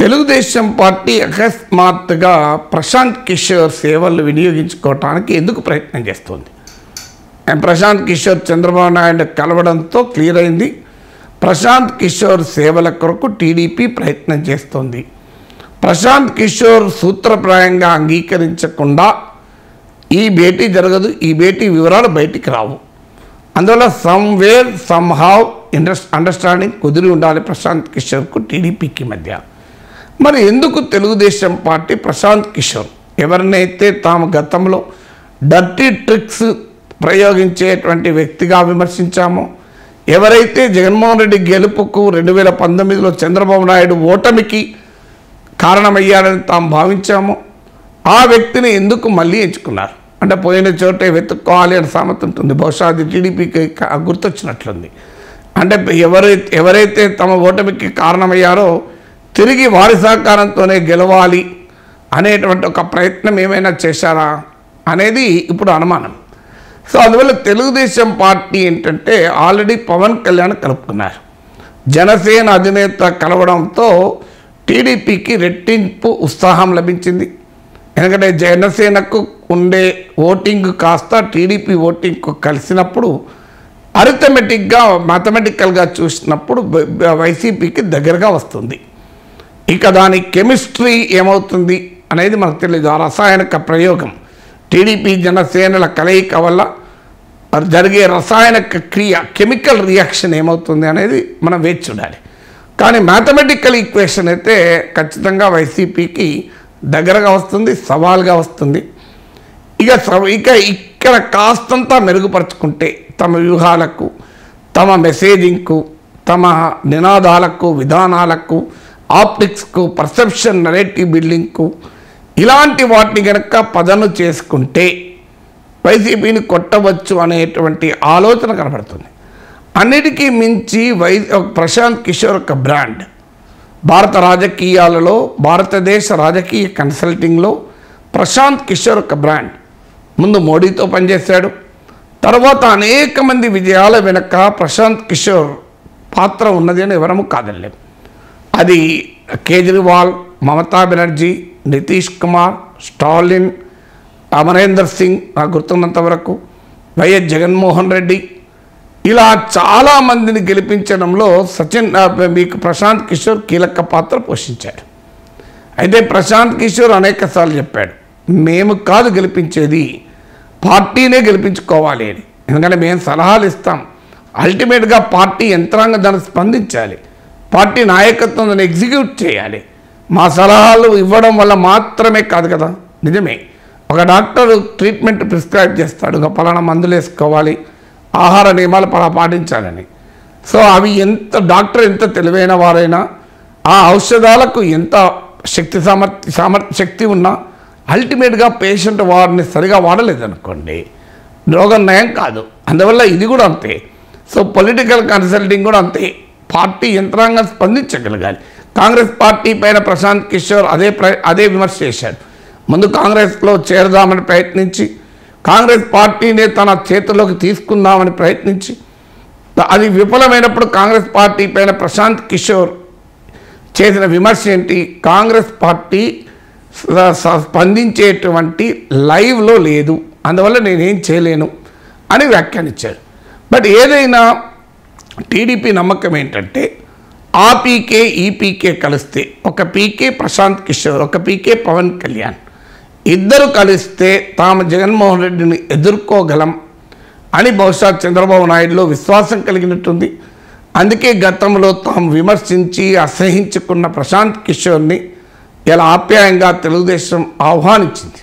Telugu Desam party అకస్మాత్తుగా ప్రశాంత్ కిషోర్ సేవలు వినియోగించుకోవటానికి ఎందుకు ప్రయత్నం చేస్తుంది? ప్రశాంత్ కిషోర్ చంద్రబాబు నాయుడు కలవడంతో క్లియర్ అయింది. ప్రశాంత్ కిషోర్ సేవల కొరకు టీడీపీ ప్రయత్నం చేస్తోంది. ప్రశాంత్ కిషోర్ సూత్రప్రాయంగా అంగీకరించకుండా ఈ భేటీ జరగదు, ఈ భేటీ వివరాలు బయటికి రావు. అందువల్ల సమ్వేర్ సమ్హావ్ అండర్స్టాండింగ్ కుదిరి ఉండాలి ప్రశాంత్ కిషోర్కు టీడీపీకి మధ్య. మరి ఎందుకు తెలుగుదేశం పార్టీ ప్రశాంత్ కిషోర్ ఎవరినైతే తాము గతంలో డర్టీ ట్రిక్స్ ప్రయోగించేటువంటి వ్యక్తిగా విమర్శించామో, ఎవరైతే జగన్మోహన్ రెడ్డి గెలుపుకు 2019లో చంద్రబాబు నాయుడు ఓటమికి కారణమయ్యారని తాము భావించామో, ఆ వ్యక్తిని ఎందుకు మళ్ళీ ఎంచుకున్నారు? అంటే పోయిన చోటే వెతుక్కోవాలి అని సామెత ఉంటుంది. బహుశా అది టీడీపీకి గుర్తొచ్చినట్లుంది. అంటే ఎవరైతే తమ ఓటమికి కారణమయ్యారో తిరిగి వారి సహకారంతోనే గెలవాలి అనేటువంటి ఒక ప్రయత్నం ఏమైనా చేశారా అనేది ఇప్పుడు అనుమానం. సో అందువల్ల తెలుగుదేశం పార్టీ ఏంటంటే ఆల్రెడీ పవన్ కళ్యాణ్ కలుపుకున్నారు. జనసేన అధినేత కలవడంతో టీడీపీకి రెట్టింపు ఉత్సాహం లభించింది. ఎందుకంటే జనసేనకు ఉండే ఓటింగ్ కాస్త టీడీపీ ఓటింగ్కు కలిసినప్పుడు మ్యాథమెటికల్గా చూసినప్పుడు వైసీపీకి దగ్గరగా వస్తుంది. ఇక దాని కెమిస్ట్రీ ఏమవుతుంది అనేది మనకు తెలియదు. ఆ రసాయనిక ప్రయోగం టీడీపీ జనసేనల కలయిక వల్ల జరిగే రసాయనిక క్రియ, కెమికల్ రియాక్షన్ ఏమవుతుంది అనేది మనం వేచి చూడాలి. కానీ మ్యాథమెటికల్ ఈక్వేషన్ అయితే ఖచ్చితంగా వైసీపీకి దగ్గరగా వస్తుంది, సవాల్గా వస్తుంది. ఇక ఇక్కడ కాస్తంతా మెరుగుపరుచుకుంటే తమ వ్యూహాలకు, తమ మెసేజింగ్కు, తమ నినాదాలకు, విధానాలకు, ఆప్టిక్స్కు, పర్సెప్షన్ నరేటివ్ బిల్డింగ్కు ఇలాంటి వాటిని కనుక పదను చేసుకుంటే వైసీపీని కొట్టవచ్చు అనేటువంటి ఆలోచన కనబడుతుంది. అన్నిటికీ మించి ప్రశాంత్ కిషోర్ ఒక బ్రాండ్. భారత రాజకీయాలలో, భారతదేశ రాజకీయ కన్సల్టింగ్లో ప్రశాంత్ కిషోర్ ఒక బ్రాండ్. ముందు మోడీతో పనిచేశాడు, తర్వాత అనేక మంది విజయాల వెనక ప్రశాంత్ కిషోర్ పాత్ర ఉన్నది అని ఎవరము కాదనలేము. అది కేజ్రీవాల్, మమతా బెనర్జీ, నితీష్ కుమార్, స్టాలిన్, అమరేందర్ సింగ్, నాకు గుర్తున్నంత వరకు వైఎస్ జగన్మోహన్ రెడ్డి, ఇలా చాలామందిని గెలిపించడంలో మీకు ప్రశాంత్ కిషోర్ కీలక పాత్ర పోషించాడు. అయితే ప్రశాంత్ కిషోర్ అనేకసార్లు చెప్పాడు, మేము కాదు గెలిపించేది, పార్టీనే గెలిపించుకోవాలి అని. ఎందుకంటే మేము సలహాలు ఇస్తాం, అల్టిమేట్గా పార్టీ యంత్రాంగం దాన్ని స్పందించాలి, పార్టీ నాయకత్వం దాన్ని ఎగ్జిక్యూట్ చేయాలి. మా సలహాలు ఇవ్వడం వల్ల మాత్రమే కాదు కదా. నిజమే, ఒక డాక్టర్ ట్రీట్మెంట్ ప్రిస్క్రైబ్ చేస్తాడు, పలానా మందులు వేసుకోవాలి, ఆహార నియమాలు పాటించాలని. సో అవి డాక్టర్ ఎంత తెలివైన వారైనా ఆ ఔషధాలకు ఎంత శక్తి ఉన్నా అల్టిమేట్గా పేషెంట్ వారిని సరిగా వాడలేదనుకోండి, రోగం నయం కాదు. అందువల్ల ఇది కూడా అంతే. సో పొలిటికల్ కన్సల్టింగ్ కూడా అంతే, పార్టీ యంత్రాంగం స్పందించగలగాలి. కాంగ్రెస్ పార్టీ పైన ప్రశాంత్ కిషోర్ అదే విమర్శ చేశాడు. ముందు కాంగ్రెస్లో చేరదామని ప్రయత్నించి, కాంగ్రెస్ పార్టీనే తన చేతుల్లోకి తీసుకుందామని ప్రయత్నించి, అది విఫలమైనప్పుడు కాంగ్రెస్ పార్టీ పైన ప్రశాంత్ కిషోర్ చేసిన విమర్శ ఏంటి? కాంగ్రెస్ పార్టీ స్పందించేటువంటి లైవ్లో లేదు, అందువల్ల నేనేం చేయలేను అని వ్యాఖ్యానించాడు. బట్ ఏదైనా టీడీపీ నమ్మకం ఏంటంటే ఆ పీకే ఈ పీకే కలిస్తే, ఒక పీకే ప్రశాంత్ కిషోర్, ఒక పీకే పవన్ కళ్యాణ్, ఇద్దరు కలిస్తే తాము జగన్మోహన్ రెడ్డిని ఎదుర్కోగలం అని బహుశా చంద్రబాబు నాయుడులో విశ్వాసం కలిగినట్టుంది. అందుకే గతంలో తాము విమర్శించి అసహించుకున్న ప్రశాంత్ కిషోర్ని ఇలా ఆప్యాయంగా తెలుగుదేశం ఆహ్వానించింది.